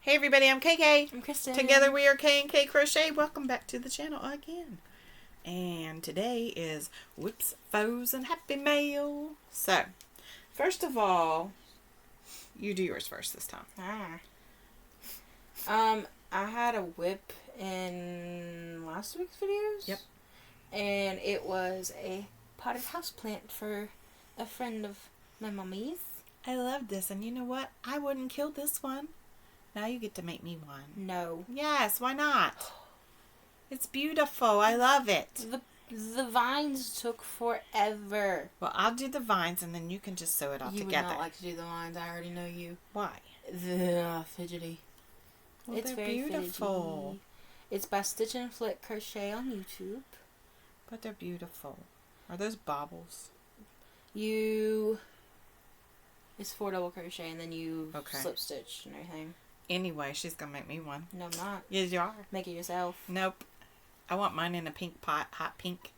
Hey everybody, I'm KK. I'm Kristen. Together we are K&K Crochet. Welcome back to the channel again. And today is Whips, Foes, and Happy Mail. So, first of all, you do yours first this time. I had a whip in last week's videos. Yep. And it was a potted houseplant for a friend of my mommy's. I love this, and you know what? I wouldn't kill this one. Now you get to make me one. No. Yes, why not? It's beautiful. I love it. The vines took forever. Well, I'll do the vines, and then you can just sew it all You together. would not like to do the vines. I already know you. Why? Fidgety. Well, It's they're very beautiful. fidgety. It's by Stitch and Flick Crochet on YouTube. But they're beautiful. Are those baubles? It's 4 double crochet and then you Okay. slip stitch and everything. Anyway, she's going to make me one. No, I'm not. Yes, you are. Make it yourself. Nope. I want mine in a pink pot. Hot pink.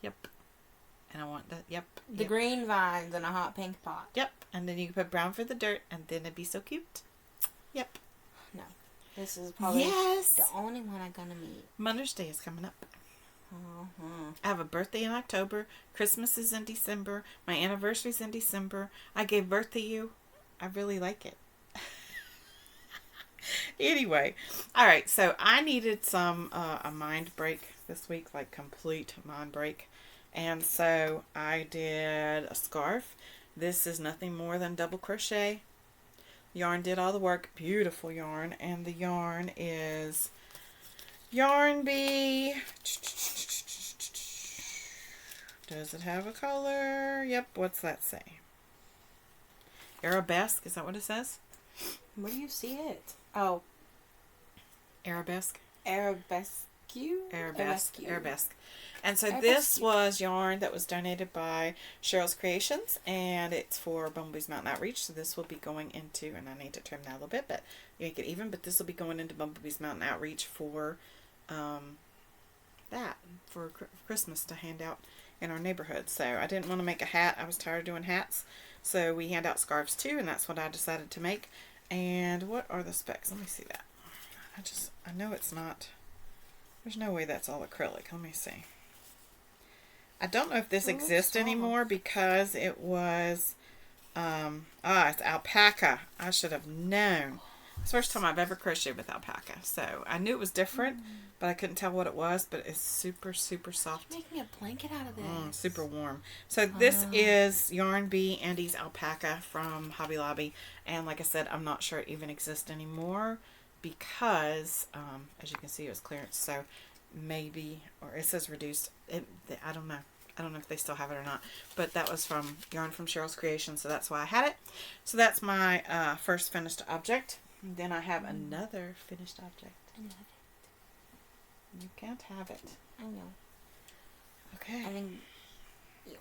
Yep. And I want the, yep. The yep. green vines in a hot pink pot. Yep. And then you can put brown for the dirt, and then it'd be so cute. Yep. No. This is probably Yes. the only one I'm going to meet. Mother's Day is coming up. Uh-huh. I have a birthday in October. Christmas is in December. My anniversary's in December. I gave birth to you. I really like it. Anyway, all right, so I needed a mind break this week, like complete mind break. And so I did a scarf. This is nothing more than double crochet. Yarn did all the work. Beautiful yarn. And the yarn is Yarn Bee. Does it have a color? Yep, what's that say? Arabesque, is that what it says? Where do you see it? Oh. Arabesque? Arabesque? Arabesque. And so Arabesque. this was yarn that was donated by Cheryl's Creations, and it's for Bumblebee's Mountain Outreach. So this will be going into, and I need to trim that a little bit, but you make it even, but this will be going into Bumblebee's Mountain Outreach for for Christmas to hand out in our neighborhood. So I didn't want to make a hat. I was tired of doing hats. So we hand out scarves too, and that's what I decided to make. And what are the specs? Let me see that. I know it's not, there's no way that's all acrylic. Let me see. I don't know if this exists anymore because it was, it's alpaca. I should have known. It's the first time I've ever crocheted with alpaca. So I knew it was different, but I couldn't tell what it was, but it's super, super soft. You're making a blanket out of this. Super warm. So this is Yarn Bee Andy's alpaca from Hobby Lobby. And like I said, I'm not sure it even exists anymore because, as you can see, it was clearance. So maybe, or it says reduced. I don't know. I don't know if they still have it or not. But that was from Yarn from Cheryl's Creation, so that's why I had it. So that's my first finished object. And then I have another finished object. I love it. You can't have it. I know. Okay. I think. Ew.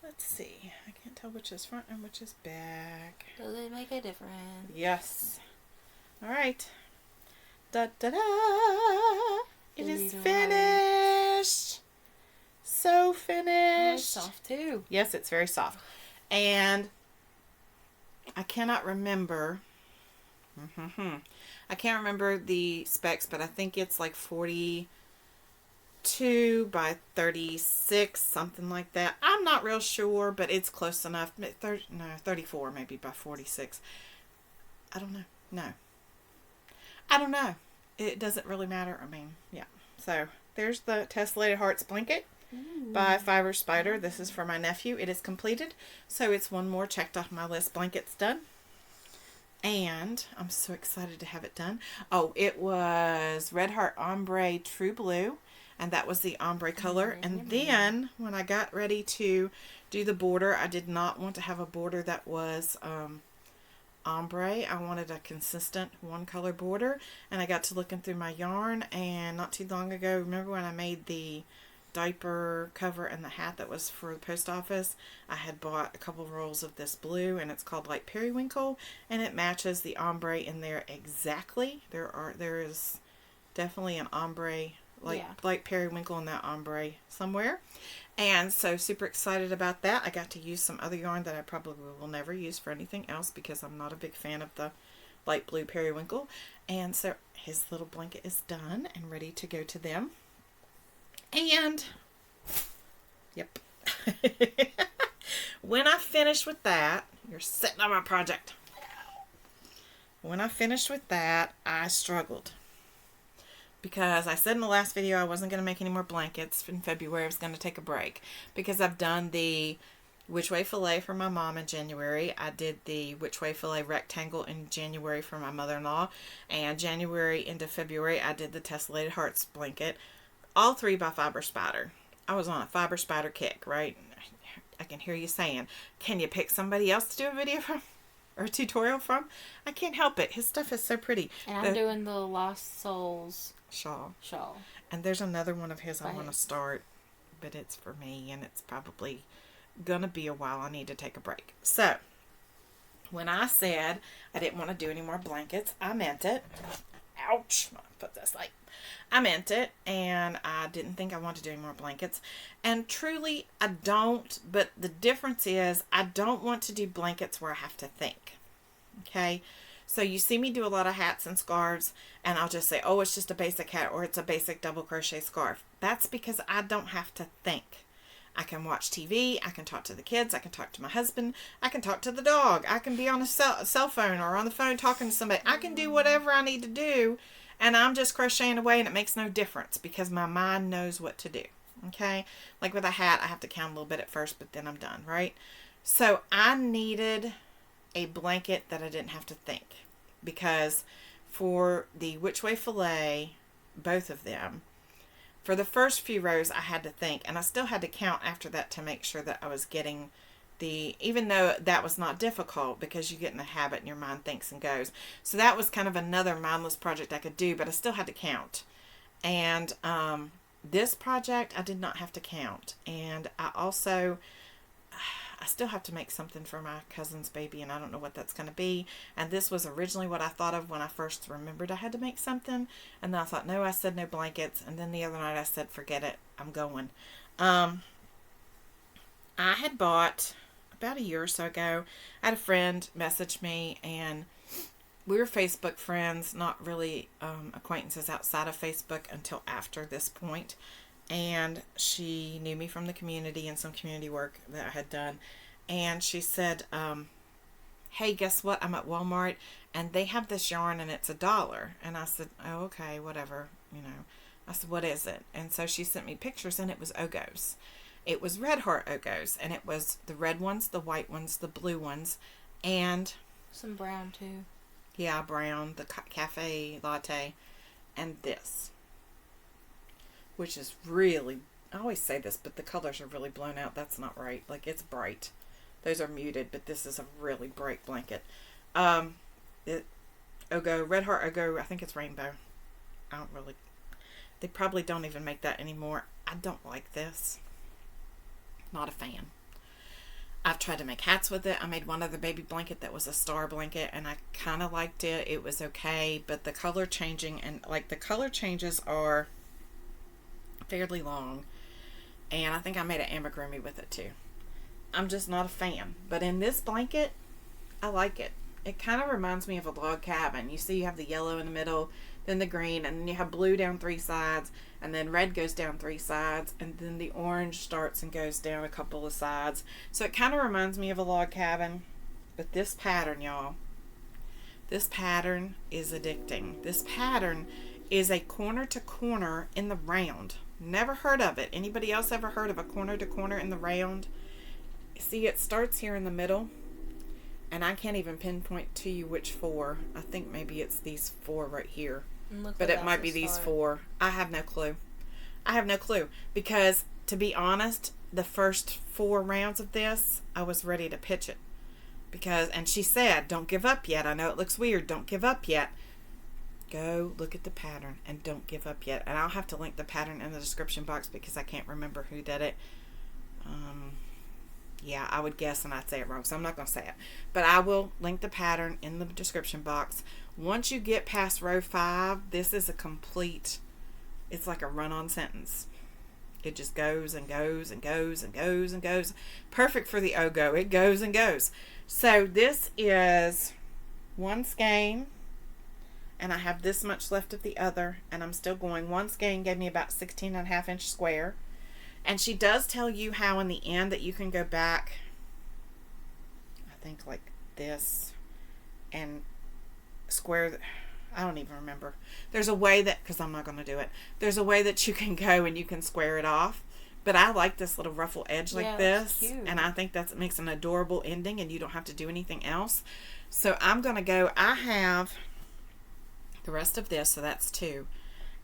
Let's see. I can't tell which is front and which is back. Does it make a difference? Yes. All right. Da da da. It is finished. So finished. Oh, it's soft too. Yes, it's very soft. And I cannot remember. I can't remember the specs, but I think it's like 42 by 36, something like that. I'm not real sure, but it's close enough. 34 maybe by 46. I don't know. No. I don't know. It doesn't really matter. I mean, yeah. So there's the Tessellated Hearts blanket by Fiber Spider. This is for my nephew. It is completed. So it's one more checked off my list. Blanket's done. And I'm so excited to have it done. Oh, it was Red Heart Ombre True Blue. And that was the ombre color. And then when I got ready to do the border, I did not want to have a border that was ombre. I wanted a consistent one color border. And I got to looking through my yarn. And not too long ago, remember when I made the diaper cover and the hat that was for the post office? I had bought a couple rolls of this blue, and it's called Light Periwinkle, and it matches the ombre in there exactly. There is definitely an ombre, light periwinkle in that ombre somewhere. And so super excited about that. I got to use some other yarn that I probably will never use for anything else because I'm not a big fan of the light blue periwinkle. And so his little blanket is done and ready to go to them. And, yep. When I finished with that, you're sitting on my project. When I finished with that, I struggled. Because I said in the last video I wasn't going to make any more blankets. In February I was going to take a break. Because I've done the Which Way Filet for my mom in January. I did the Which Way Filet rectangle in January for my mother-in-law. And January into February I did the Tessellated Hearts blanket. All 3 by Fiber Spider. I was on a Fiber Spider kick, right? I can hear you saying, can you pick somebody else to do a video from? Or a tutorial from? I can't help it. His stuff is so pretty. And I'm doing the Lost Souls shawl. Shawl. And there's another one of his I want to start, but it's for me, and it's probably gonna be a while. I need to take a break. So, when I said I didn't want to do any more blankets, I meant it. Ouch! I'll put this like I meant it, and I didn't think I wanted to do any more blankets. And truly, I don't. But the difference is, I don't want to do blankets where I have to think. Okay. So you see me do a lot of hats and scarves, and I'll just say, oh, it's just a basic hat, or it's a basic double crochet scarf. That's because I don't have to think. I can watch TV, I can talk to the kids, I can talk to my husband, I can talk to the dog, I can be on a cell phone or on the phone talking to somebody. I can do whatever I need to do, and I'm just crocheting away, and it makes no difference because my mind knows what to do. Okay? Like with a hat, I have to count a little bit at first, but then I'm done, right? So I needed a blanket that I didn't have to think, because for the Which Way Filet, both of them, for the first few rows I had to think, and I still had to count after that to make sure that I was getting the, even though that was not difficult because you get in the habit and your mind thinks and goes. So that was kind of another mindless project I could do, but I still had to count. And this project I did not have to count. And I still have to make something for my cousin's baby, and I don't know what that's going to be. And this was originally what I thought of when I first remembered I had to make something. And then I thought, no, I said no blankets. And then the other night I said, forget it, I'm going. I had bought, about a year or so ago, I had a friend message me, and we were Facebook friends, not really acquaintances outside of Facebook until after this point. And she knew me from the community and some community work that I had done. And she said, hey, guess what? I'm at Walmart and they have this yarn and it's $1. And I said, oh, okay, whatever. You know, I said, what is it? And so she sent me pictures, and it was Ogos. It was Red Heart Ogos. And it was the red ones, the white ones, the blue ones, and some brown too. Yeah, brown, the cafe latte, and this, which is really, I always say this, but the colors are really blown out. That's not right. Like, it's bright. Those are muted, but this is a really bright blanket. Ogo, Red Heart Ogo, I think it's rainbow. I don't really, they probably don't even make that anymore. I don't like this. Not a fan. I've tried to make hats with it. I made one other baby blanket that was a star blanket, and I kind of liked it. It was okay, but the color changing, and like the color changes are fairly long, and I think I made an amigurumi with it too. I'm just not a fan, but in this blanket I like it. It kind of reminds me of a log cabin. You see, you have the yellow in the middle, then the green, and then you have blue down 3 sides, and then red goes down 3 sides, and then the orange starts and goes down a couple of sides. So it kind of reminds me of a log cabin. But this pattern, y'all, this pattern is addicting. This pattern is a corner to corner in the round. Never heard of it. Anybody else ever heard of a corner to corner in the round? See, it starts here in the middle, and I can't even pinpoint to you which 4. I think maybe it's these 4 right here. But it might be these 4. I have no clue. I have no clue. Because, to be honest, the first 4 rounds of this, I was ready to pitch it. Because, and she said, don't give up yet. I know it looks weird. Don't give up yet. Go look at the pattern and don't give up yet. And I'll have to link the pattern in the description box because I can't remember who did it. Yeah, I would guess and I'd say it wrong, so I'm not going to say it. But I will link the pattern in the description box. Once you get past row 5, this is a complete, it's like a run-on sentence. It just goes and goes and goes and goes and goes. Perfect for the Ogo. It goes and goes. So this is 1 skein, and I have this much left of the other, and I'm still going. One skein gave me about 16.5-inch square. And she does tell you how in the end that you can go back, I think like this, and square, I don't even remember. There's a way that, because I'm not going to do it, there's a way that you can go and you can square it off. But I like this little ruffle edge like this. Cute. And I think that makes an adorable ending, and you don't have to do anything else. So I'm going to go, I have the rest of this, so that's 2.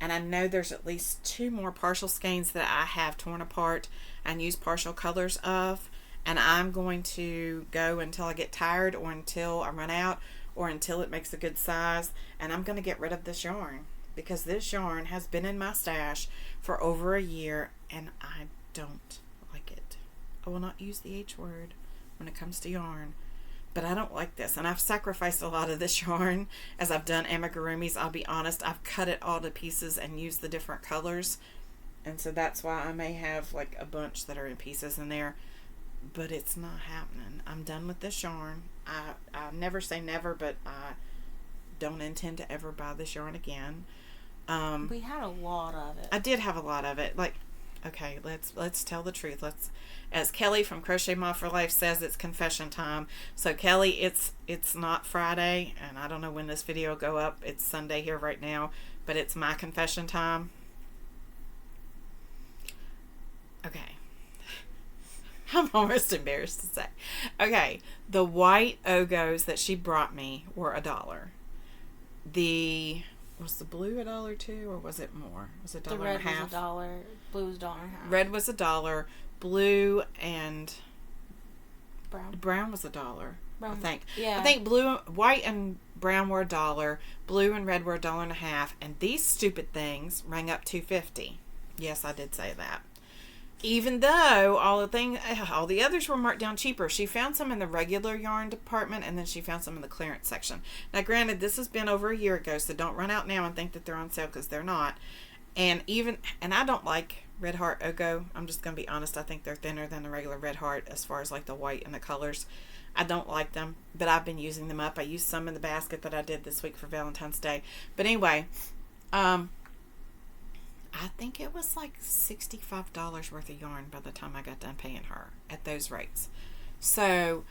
And I know there's at least 2 more partial skeins that I have torn apart and used partial colors of. And I'm going to go until I get tired, or until I run out, or until it makes a good size. And I'm going to get rid of this yarn, because this yarn has been in my stash for over a year, and I don't like it. I will not use the H word when it comes to yarn, but I don't like this. And I've sacrificed a lot of this yarn as I've done amigurumis. I'll be honest, I've cut it all to pieces and used the different colors, and so that's why I may have like a bunch that are in pieces in there, but it's not happening. I'm done with this yarn. I never say never, but I don't intend to ever buy this yarn again. We had a lot of it. I did have a lot of it. Like, okay, let's tell the truth. As Kelly from Crochet Mom for Life says, it's confession time. So Kelly, it's not Friday, and I don't know when this video will go up. It's Sunday here right now, but it's my confession time. Okay. I'm almost embarrassed to say. Okay, the white Ogos that she brought me were $1. Was the blue $1 too, or was it more? Was it $1.50? The red was $1. Blue was $1.50. Red was $1. Blue and brown was $1. Brown. I think. Yeah. I think white and brown were $1. Blue and red were $1.50, and these stupid things rang up $2.50. Yes, I did say that. Even though all the others were marked down cheaper. She found some in the regular yarn department, and then she found some in the clearance section. Now, granted, this has been over a year ago, so don't run out now and think that they're on sale, because they're not. And I don't like Red Heart Ogo. I'm just going to be honest. I think they're thinner than the regular Red Heart as far as like the white and the colors. I don't like them, but I've been using them up. I used some in the basket that I did this week for Valentine's Day. But anyway, I think it was like $65 worth of yarn by the time I got done paying her at those rates. So,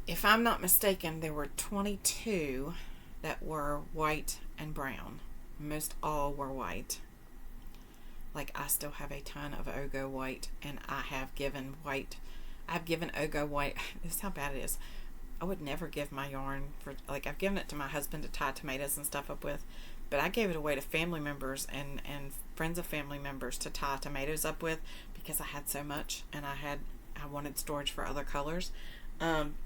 if I'm not mistaken, there were 22 that were white and brown. Most all were white. Like, I still have a ton of Ogo white, and I've given Ogo white. This is how bad it is. I would never give my yarn for, like, I've given it to my husband to tie tomatoes and stuff up with. But I gave it away to family members and friends of family members to tie tomatoes up with, because I had so much, and I wanted storage for other colors.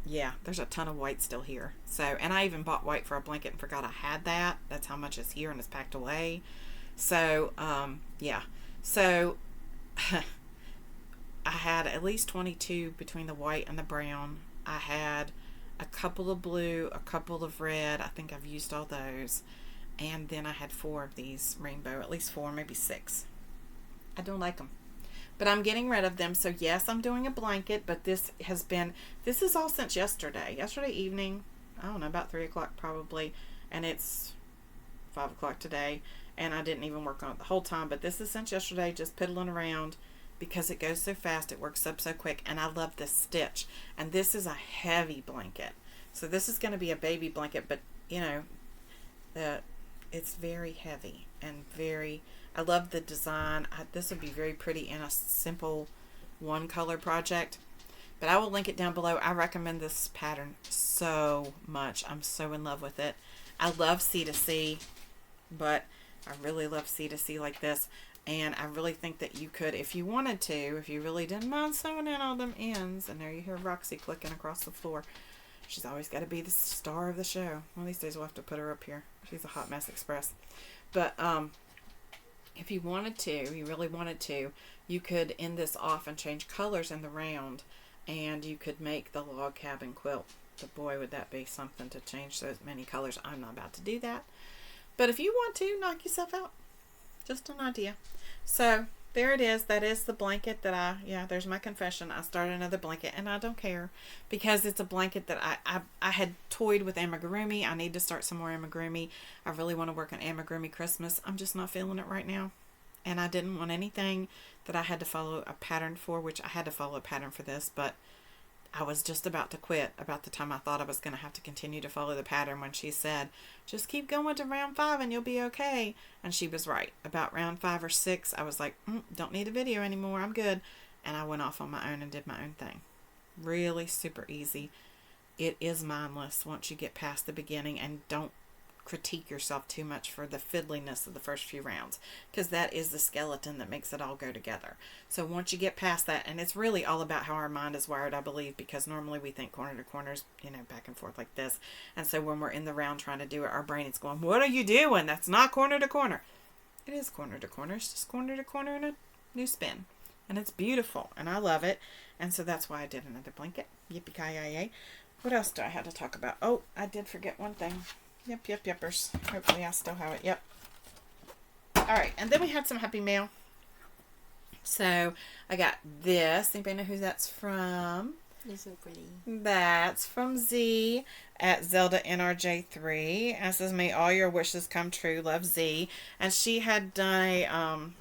Yeah, there's a ton of white still here. So, and I even bought white for a blanket and forgot I had that. That's how much is here, and it's packed away. So, yeah. So, I had at least 22 between the white and the brown. I had a couple of blue, a couple of red. I think I've used all those. And then I had 4 of these rainbow, at least 4, maybe 6. I don't like them, but I'm getting rid of them. So yes, I'm doing a blanket, but this is all since yesterday evening. I don't know, about 3 o'clock probably, and it's 5 o'clock today, and I didn't even work on it the whole time. But this is since yesterday, just piddling around, because it goes so fast, it works up so quick, and I love this stitch. And this is a heavy blanket, so this is going to be a baby blanket, but you know, it's very heavy and I love the design. This would be very pretty in a simple one color project, but I will link it down below. I recommend this pattern so much. I'm so in love with it. I love C2C, but I really love C2C like this, and I really think that you could, if you wanted to, if you really didn't mind sewing in all them ends. And there you hear Roxy clicking across the floor. She's always got to be the star of the show. One of these days we'll have to put her up here. She's a hot mess express. But if you wanted to, you really wanted to, you could end this off and change colors in the round, and you could make the log cabin quilt. But boy, would that be something to change so many colors. I'm not about to do that. But if you want to, knock yourself out. Just an idea. So there it is. That is the blanket that yeah, there's my confession. I started another blanket, and I don't care because it's a blanket that I had toyed with amigurumi. I need to start some more amigurumi. I really want to work on amigurumi Christmas. I'm just not feeling it right now. And I didn't want anything that I had to follow a pattern for, which I had to follow a pattern for this, but I was just about to quit about the time I thought I was going to have to continue to follow the pattern when she said, just keep going to round 5 and you'll be okay. And she was right. About round 5 or 6, I was like, don't need a video anymore. I'm good. And I went off on my own and did my own thing. Really super easy. It is mindless once you get past the beginning, and don't critique yourself too much for the fiddliness of the first few rounds, because that is the skeleton that makes it all go together. So once you get past that, and it's really all about how our mind is wired, I believe, because normally we think corner to corners, back and forth like this, and so when we're in the round trying to do it, our brain is going, what are you doing? That's not corner to corner. It is corner to corner. It's just corner to corner in a new spin, and it's beautiful, and I love it. And so that's why I did another blanket. Yippee-ki-yay. What else do I have to talk about? Oh, I did forget one thing. Yepers. Hopefully I still have it. Yep. Alright, and then we had some happy mail. So, I got this. Anybody know who that's from? They're so pretty. That's from Z at Zelda NRJ3. And it says, may all your wishes come true. Love, Z. And she had done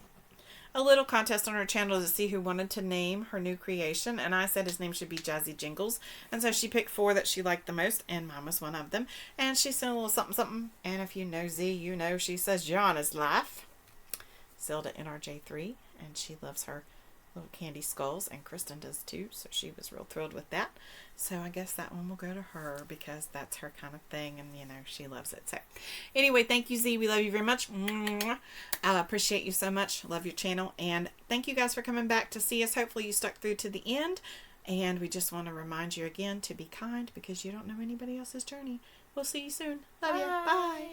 a little contest on her channel to see who wanted to name her new creation, and I said his name should be Jazzy Jingles, and so she picked 4 that she liked the most, and mine was one of them, and she sent a little something something, and if you know Z, you know she says Gianna's life, Zelda NRJ3, and she loves her little candy skulls, and Kristen does too, so she was real thrilled with that. So I guess that one will go to her because that's her kind of thing, and she loves it. So anyway, thank you, Z. We love you very much. I appreciate you so much. Love your channel, and thank you guys for coming back to see us. Hopefully you stuck through to the end, and we just want to remind you again to be kind because you don't know anybody else's journey. We'll see you soon. Love you. Bye.